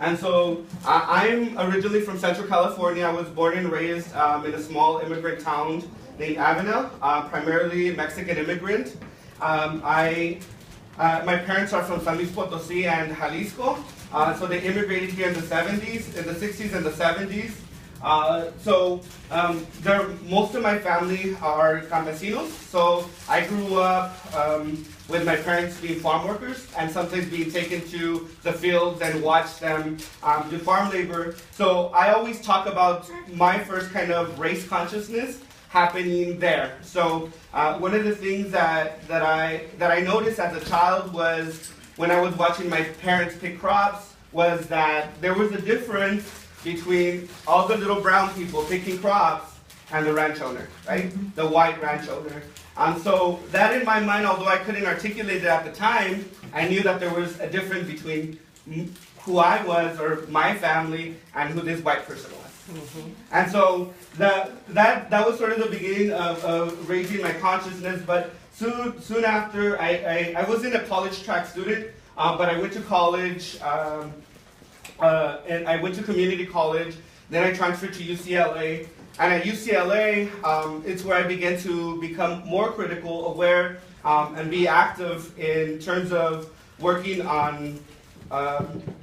And so I'm originally from Central California. I was born and raised in a small immigrant town named Avenel, primarily Mexican immigrant. My parents are from San Luis Potosí and Jalisco. So they immigrated here in the 70s, in the 60s and the 70s. Most of my family are campesinos. So I grew up with my parents being farm workers and sometimes being taken to the fields and watch them do farm labor. So I always talk about my first kind of race consciousness happening there. So one of the things that I noticed as a child was when I was watching my parents pick crops was that there was a difference between all the little brown people picking crops and the ranch owner, right? The white ranch owner. So that in my mind, although I couldn't articulate it at the time, I knew that there was a difference between who I was or my family and who this white person was. And so that was sort of the beginning of raising my consciousness. But soon after, I wasn't a college track student, but I went to college, and I went to community college. Then I transferred to UCLA. And at UCLA, it's where I began to become more critical, aware, and be active in terms of working on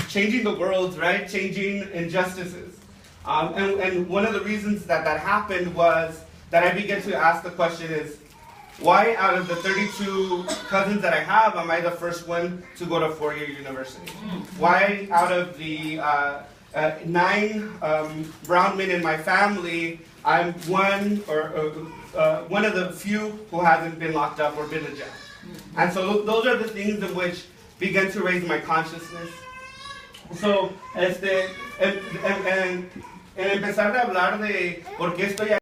changing the world, right? Changing injustices. And one of the reasons that happened was that I began to ask the question is, why out of the 32 cousins that I have, am I the first one to go to four-year university? Why out of the 9 brown men in my family, I'm one of the few who hasn't been locked up or been in jail. And so those are the things in which began to raise my consciousness. So, en empezar a hablar de por qué estoy